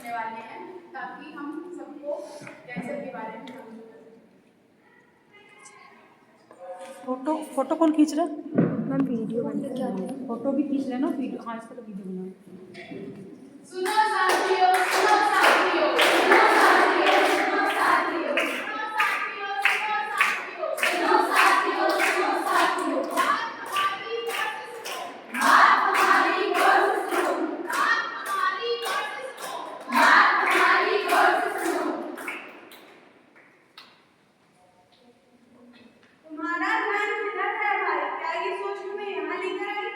करने वाले हैं ताकि हम सबको कैंसर के बारे में समझ सकें। फोटो कौन खींच रहा है? मैम वीडियो बनने क्या है? फोटो भी खींच लेना, वीडियो हाँ इसका तो वीडियो बना। सुनो साथियों, सुनो साथियों, सुनो साथियों, सुनो साथियों, सुनो साथियों, सुनो साथियों, सुनो साथियों, बात हमारी गौर से सुनो, बात हमारी गौर से सुनो, बात हमारी गौर से सुनो। तुम्हारा ध्यान किधर है भाई? क्या ये सोच तुम्हें यहाँ लेकर आई?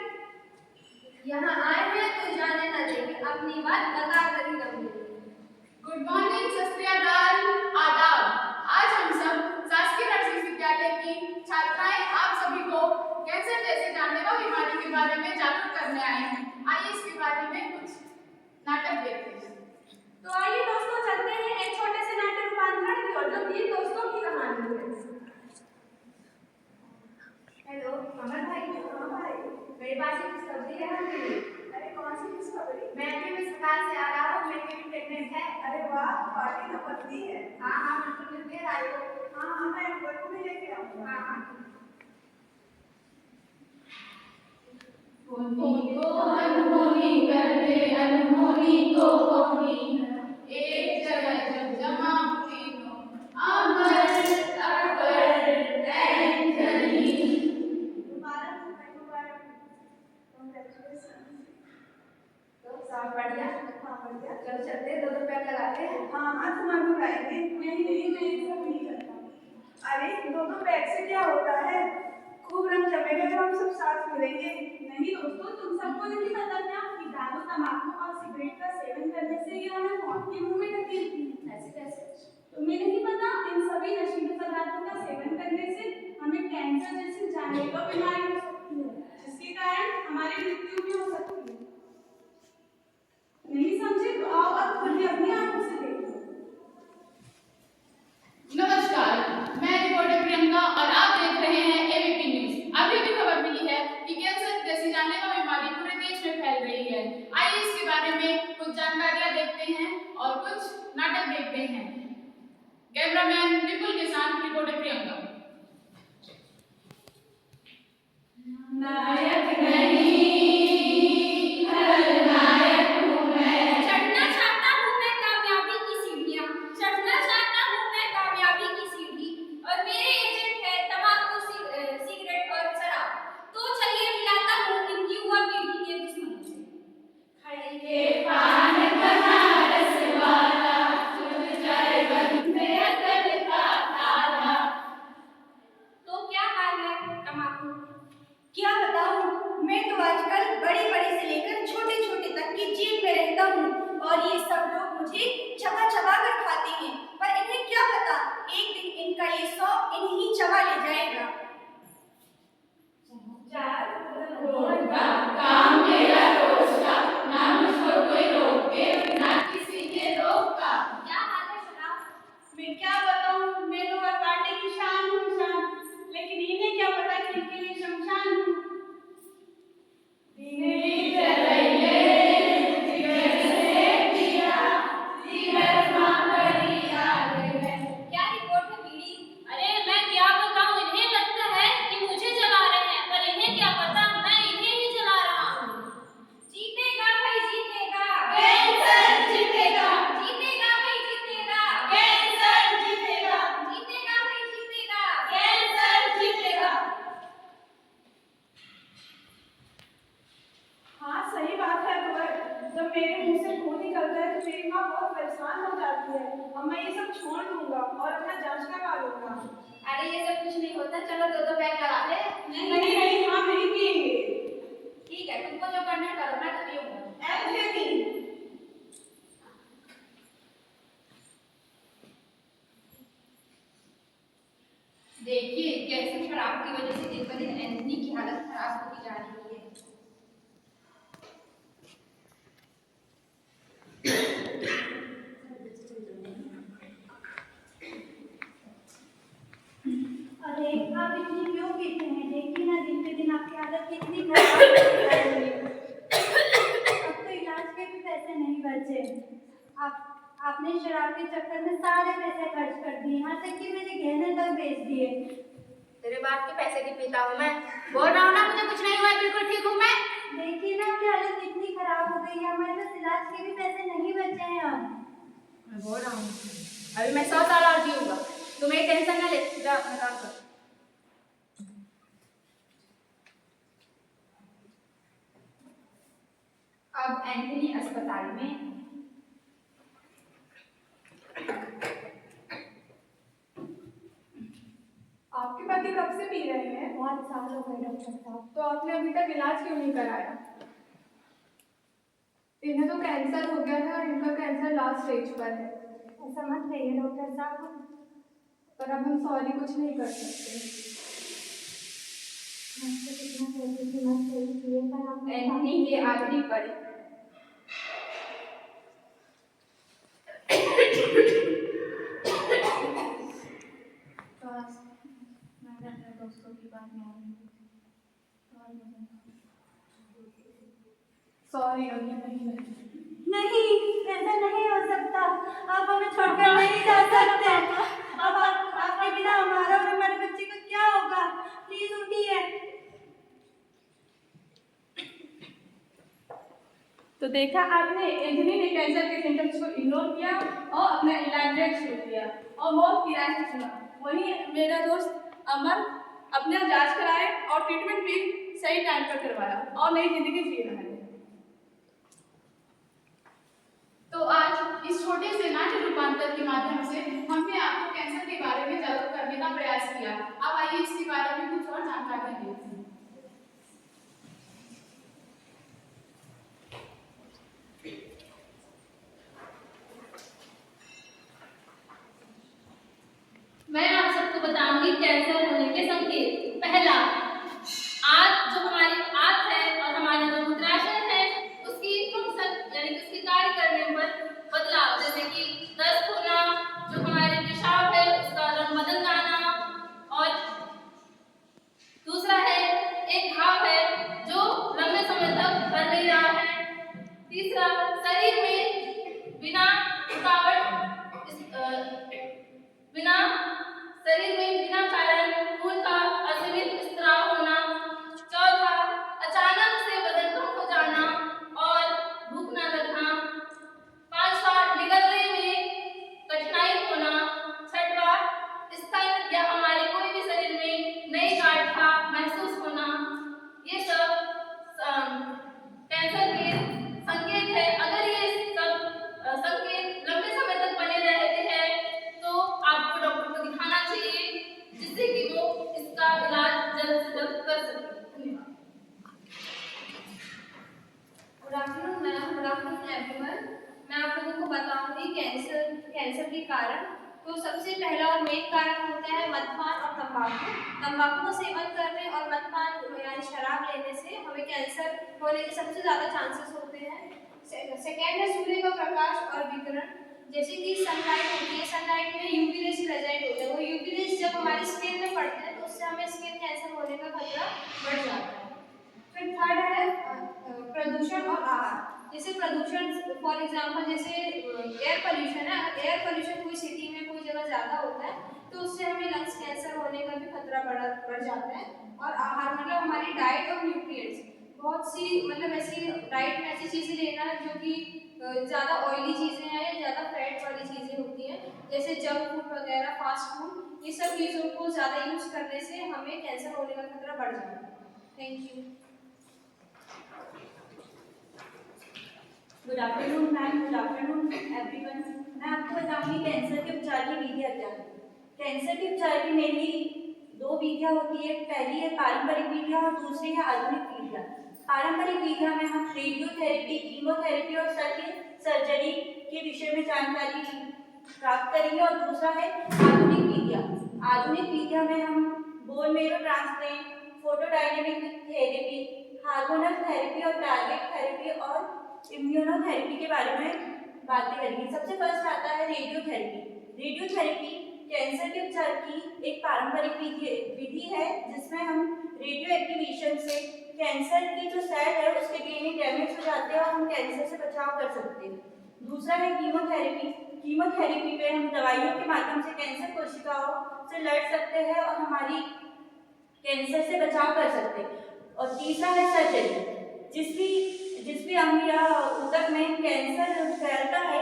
यहाँ आए हैं तो जाने न देंगे, अपनी बात बता कर ही रहूंगी। गुड मॉर्निंग, सत श्री अकाल, आदाब। आज हम सब शासकीय नर्सिंग विद्यालय की छात्राएं आप सभी को कैंसर जैसे जानलेवा बीमारी के बारे में जागरूक करने आए हैं। आइए इसके बारे में कुछ नाटक देखते हैं। तो आइए दोस्तों, चलते हैं एक छोटे से नाट्य रूपांतरण की ओर, जो 3 दोस्तों की कहानी है। हेलो अमर भाई। हाँ भाई, मेरे पास एक खुशखबरी है आपके लिए। अरे कौन सी खुशखबरी? मैं अपने अस्पताल से आ रहा हूँ, मेरी बेटी प्रेग्नेंट है। अरे वाह, पार्टी तो बनती है। हाँ हाँ बिल्कुल मिलते हैं रात को। हाँ हाँ, मैं अंकल को भी लेके आऊंगा। हाँ हाँ। होनी को अनहोनी कर दे, अनहोनी को होनी, एक जगह जब जमा तीनों, अमर अकबर एंथनी। मुबारक हो भाई, मुबारक। Congratulations। तो सब बढ़िया? हाँ बढ़िया। चल चलते हैं, 2 पैर लगाते हैं। हाँ हाँ, तुम्हारे को लाएंगे। नहीं नहीं, मैं ये सब नहीं करता। अरे 2 पैक से क्या होता है? खूब रंग जमेगा जब हम सब साथ मिलेंगे। नहीं दोस्तों, तुम सबको नहीं पता क्या कि दारू, तंबाकू और सिगरेट का सेवन करने से ये हमें मौत के मुंह में धकेलती है। ऐसे कैसे? तुम्हें नहीं पता, इन सभी नशीले पदार्थों का सेवन करने से हमें कैंसर जैसी जानलेवा बीमारी हो सकती है, जिसके कारण हमारी मृत्यु भी हो सकती है। नहीं समझे तो आओ अब खुद ही अपनी आंखों से देखो। नमस्कार, मैं रिपोर्टर प्रियंका और आप देख रहे हैं एबीपी न्यूज। अभी भी खबर मिली है कि कैंसर जैसी जानलेवा बीमारी पूरे देश में फैल रही है। आइए इसके बारे में कुछ जानकारियां देखते हैं और कुछ नाटक देखते हैं। कैमरामैन विपुल के साथ रिपोर्टर प्रियंका। नायक नहीं, खलनायक हूँ मैं। चढ़ना चाहता हूँ मैं कामयाबी की सीढ़ियाँ, चढ़ना चाहता हूँ मैं कामयाबी की सीढ़ी, और मेरे एजेंट है तंबाकू, सिगरेट और शराब। तो चलिए मिलाता हूँ इन युवा पीढ़ी के दुश्मनों से। खड़ी के पान बनारस वाला, खुद जाए बन में अकल का ताला। तो क्या हाल है तंबाकू? क्या बताऊं, मैं तो आजकल बड़ी बड़ी से लेकर छोटे छोटे तक की जेब में रहता हूँ, और ये सब लोग मुझे चबा चबा कर खाते हैं, पर इन्हें क्या पता एक दिन इनका ये शौक इन्हें ही चबा ले जाएगा। रोड का काम मेरा रोज का, ना मुझको कोई रोके, ना किसी के रोक का। क्या हाल है शराब? मैं क्या बताऊं, मैं तो हर पार्टी की शान हूँ शान, लेकिन इन्हें क्या पता कि इनके लिए शमशान हूँ। नहीं जलाइए, जिगर से पिया, जिगर माँ बड़ी आग है। क्या रिपोर्ट है बीड़ी? अरे मैं क्या बताऊं, इन्हें लगता है कि मुझे जला रहे हैं, पर इन्हें क्या पता मैं इन्हें ही जला रहा हूँ। जीतेगा भाई जीतेगा, कैंसर जीतेगा, जीतेगा भाई जीतेगा, कैंसर जीतेगा, जीतेगा भाई जीतेगा। कैंसर जीतेगा। हाँ सही बात है अकबर, जब मेरे मुंह से खून निकलता है तो मेरी माँ बहुत परेशान हो जाती है। अब मैं ये सब छोड़ दूंगा और अपना जांच करवा लूंगा। अरे ये सब कुछ नहीं होता, चलो 2 पैक लगाते हैं। नहीं नहीं, हम नहीं पिएंगे। ठीक है, तुमको जो करना है करो, मैं तो पीऊंगा। ऐसे नहीं। देखिए कैसे शराब की वजह से दिन ब दिन एंथनी की हालत खराब होती जा रही है। अरे आप इतनी क्यों पीते हैं? देखिए ना दिन पे दिन आपकी हालत कितनी खराब होती जा रही है। अब तो इलाज के भी पैसे नहीं बचे। आपने शराब के चक्कर में सारे पैसे खर्च कर दिए, यहाँ तक कि मेरे गहने तक बेच दिए। तेरे बाप के पैसे की पीता हूँ मैं। बोल रहा हूँ ना मुझे कुछ नहीं हुआ है, बिल्कुल ठीक हूँ मैं। देखिए ना आपकी हालत कितनी खराब हो गई है, हमारे पास इलाज के भी पैसे नहीं बचे हैं अब। मैं बोल रहा हूँ अभी मैं 100 साल और जीऊंगा, तुम एक टेंशन ना ले, जा अपना काम कर। अब एंथनी अस्पताल में आपके पति कब से पी रहे हैं? बहुत साल हो गए डॉक्टर साहब। तो आपने अभी तक इलाज क्यों नहीं कराया? इन्हें तो कैंसर हो गया था और इनका कैंसर लास्ट स्टेज पर है। ऐसा मत कहिए डॉक्टर साहब, पर अब हम सॉरी कुछ नहीं कर सकते। मुझसे कितना कहती थी मत कहिए, पर आपने एंथनी के आखिरी पल। मैंने अपने दोस्तों की बात मान ली। सॉरी अभी नहीं। नहीं, ऐसा नहीं हो सकता। आप हमें छोड़कर नहीं जा सकते। अब आपके बिना हमारा और हमारे बच्चे का क्या होगा? प्लीज उठिए। तो देखा आपने, एंथनी ने कैंसर के सिम्टम्स को इग्नोर किया और अपना इलाज लेट शुरू किया और मौत की राह चुना। वहीं मेरा दोस्त अमर अपना जांच कराए और ट्रीटमेंट भी सही टाइम पर करवाया और नई जिंदगी जी रहा है। तो आज इस छोटे से नाट्य रूपांतर के माध्यम से हमने आपको कैंसर के बारे में जागरूक करने का प्रयास किया। अब आइए इसके बारे में कुछ और जानकारी देते हैं। मैं आप सबको बताऊंगी कैंसर होने के संकेत। पहला, आज जो हमारी आंत है और हमारा जो मूत्राशय है उसकी फंक्शन यानी कि उसकी कार्य करने पर बदलाव, जैसे कि दस्त होना, जो हमारे पेशाब है उसका रंग बदल जाना, और दूसरा है एक घाव है जो लंबे समय तक भर नहीं रहा है। तीसरा, शरीर में बिना कारण खून का असीमित स्त्राव होना। चौथा, अचानक से वजन कम हो जाना और भूख न लगना। पांचवा, निगलने में कठिनाई होना। छठवा, स्तन या हमारे कोई भी शरीर में नई गांठ महसूस होना। ये सब कैंसर के संकेत है। अगर ये सब संकेत लंबे समय तक बने रहते हैं तो आपको डॉक्टर को दिखाना चाहिए, जिससे कि वो इसका इलाज जल्द से जल्द कर सके। धन्यवाद। Good afternoon ma'am, good afternoon everyone. मैं आप लोगों को बताऊंगी कैंसर के कारण। तो सबसे पहला और मेन कारण होता है मद्यपान और तंबाकू। तंबाकू का सेवन करने और मद्यपान यानी शराब लेने से हमें कैंसर होने के सबसे ज़्यादा चांसेस होते हैं। सेकेंड है सूर्य का प्रकाश और विकिरण, जैसे कि सनलाइट होती है, सनलाइट में यूवी रेज प्रेजेंट होते हैं। वो यूवी रेज जब हमारी स्किन में पड़ते हैं तो उससे हमें स्किन कैंसर होने का खतरा बढ़ जाता है। फिर थर्ड है प्रदूषण और आहार। जैसे प्रदूषण फॉर एग्जांपल जैसे एयर पोल्यूशन है, अगर एयर पोल्यूशन कोई सिटी में कोई जगह ज़्यादा होता है तो उससे हमें लंग्स कैंसर होने का भी खतरा बढ़ जाता है। और आहार मतलब हमारी डाइट और न्यूट्रिएंट्स, बहुत सी मतलब ऐसी डाइट में ऐसी चीज़ें लेना जो कि ज़्यादा ऑयली चीज़ें हैं या ज़्यादा फैट वाली चीज़ें होती हैं, जैसे जंक फूड वगैरह, फास्ट फूड, ये सब चीज़ों को ज़्यादा यूज करने से हमें कैंसर होने का खतरा बढ़ जाता है। Thank you. Good afternoon ma'am, good afternoon everyone. मैं आपको बताऊंगी कैंसर के उपचार की विधियाँ क्या है। कैंसर के उपचार की मेनली दो विधियाँ होती है। पहली है पारंपरिक विधियाँ और दूसरी है आधुनिक विधियाँ। पारंपरिक विधियाँ में हम रेडियोथेरेपी, कीमोथेरेपी और सर्जरी के विषय में जानकारी प्राप्त करेंगे। और दूसरा है आधुनिक विधियाँ। आधुनिक विधियाँ में हम bone marrow transplant, photodynamic therapy, hormonal therapy और टारगेट थेरेपी और इम्यूनोथेरेपी के बारे में बातें करेंगे। सबसे फर्स्ट आता है रेडियोथेरेपी। रेडियोथेरेपी कैंसर के उपचार की एक पारंपरिक विधि है जिसमें हम रेडियो एक्टिवेशन से कैंसर की जो सेल है उसके डीएनए डैमेज हो जाते हैं और हम कैंसर से बचाव कर सकते हैं। दूसरा है कीमोथेरेपी। कीमोथेरेपी पे हम दवाइयों के माध्यम से कैंसर कोशिकाओं से लड़ सकते हैं और हमारी कैंसर से बचाव कर सकते हैं। और तीसरा है सर्जरी। जिस भी अंग या ऊतक में कैंसर फैलता है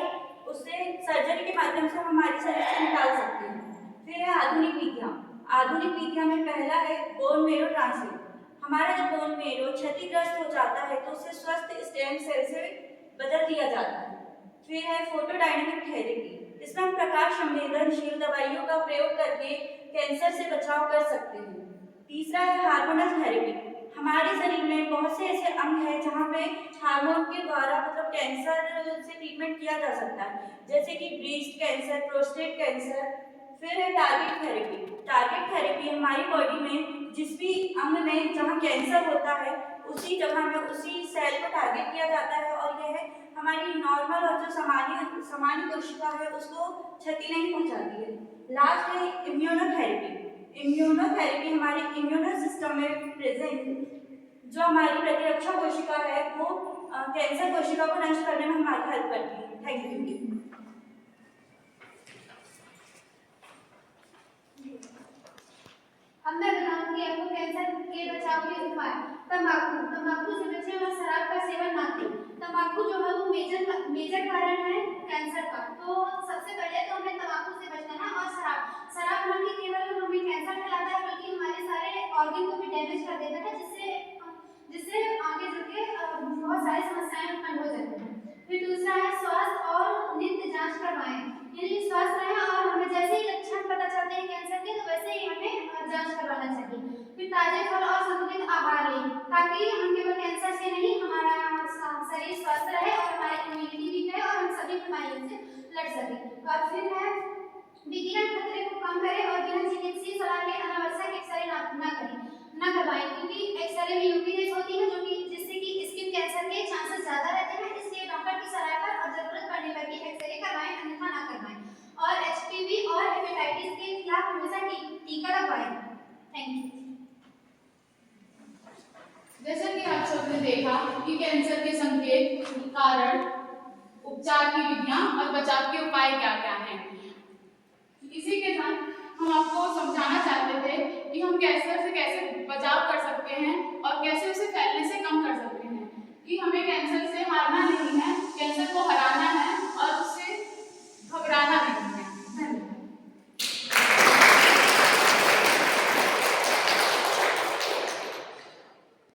उससे सर्जरी के माध्यम से हम हमारे शरीर से निकाल सकते हैं। फिर है आधुनिक विधियाँ। आधुनिक विधियाँ में पहला है बोन मेरो ट्रांसप्लांट। हमारा जो बोन मेरो क्षतिग्रस्त हो जाता है तो उसे स्वस्थ स्टेम सेल से बदल दिया जाता है। फिर है फोटोडायनेमिक थेरेपी। इसमें हम प्रकाश संवेदनशील दवाइयों का प्रयोग करके कैंसर से बचाव कर सकते हैं। तीसरा है हार्मोनल थेरेपी। हमारे शरीर में बहुत से ऐसे अंग हैं जहाँ पे हार्मोन के द्वारा मतलब कैंसर से ट्रीटमेंट किया जा सकता है, जैसे कि ब्रेस्ट कैंसर, प्रोस्टेट कैंसर। फिर है टारगेट थेरेपी। टारगेट थेरेपी हमारी बॉडी में जिस भी अंग में जहाँ कैंसर होता है उसी जगह में उसी सेल को टारगेट किया जाता है और यह हमारी नॉर्मल और जो सामान्य कोशिका है उसको क्षति नहीं पहुँचाती है। लास्ट है इम्यूनोथेरेपी। इम्यूनोथेरेपी हमारे इम्यूनो सिस्टम में प्रेजेंट जो हमारी प्रतिरक्षा कोशिका है वो कैंसर कोशिका को नष्ट करने में हमारी हेल्प करती है। Thank you. अब मैं बताऊंगी आपको कैंसर के बचाव के उपाय। तंबाकू से बचें और शराब का सेवन ना करें। तंबाकू जो है वो मेजर कारण है कैंसर का। तो सबसे पहले तो हमें तंबाकू से बचना है। और शराब ना कि केवल हमें कैंसर फैलाता है बल्कि हमारे सारे ऑर्गन को भी डैमेज कर देता है, जिससे आगे चलके बहुत सारी समस्याएं उत्पन्न हो जाती हैं। फिर दूसरा है स्वास्थ्य और नित्य जांच करवाएं। यानी स्वस्थ रहें और हमें जैसे ही लक्षण पता चलते हैं कैंसर के तो वैसे ही हमें जांच करवाना चाहिए। फिर ताजे फल और संतुलित आहार लें ताकि हम केवल कैंसर से नहीं हमारा शरीर स्वस्थ रहे और हमारी इम्यूनिटी भी रहे और हम सभी बीमारियों से लड़ सकें। और फिर है विकिरण खतरे को कम करें और बिना चिकित्सीय सलाह के अनावश्यक एक्सरे ना करवाएं, क्योंकि एक्सरे में यूवी रेज होती है जिससे कि स्किन कैंसर के चांसेस ज्यादा रहते हैं। इसलिए डॉक्टर की सलाह पर और जरूरत पड़ने पर ही एक्सरे करवाएं, अन्यथा ना करवाएं। और एचपीवी और हेपेटाइटिस के खिलाफ हमेशा टीका लगवाएं। Thank you. जैसा कि आप सबने देखा कि कैंसर के संकेत, कारण, उपचार की विधियां और बचाव के उपाय क्या क्या हैं। इसी के साथ हम आपको समझाना चाहते थे कि हम कैंसर से कैसे बचाव कर सकते हैं और कैसे उसे फैलने से कम कर सकते हैं। कि हमें कैंसर से हारना नहीं है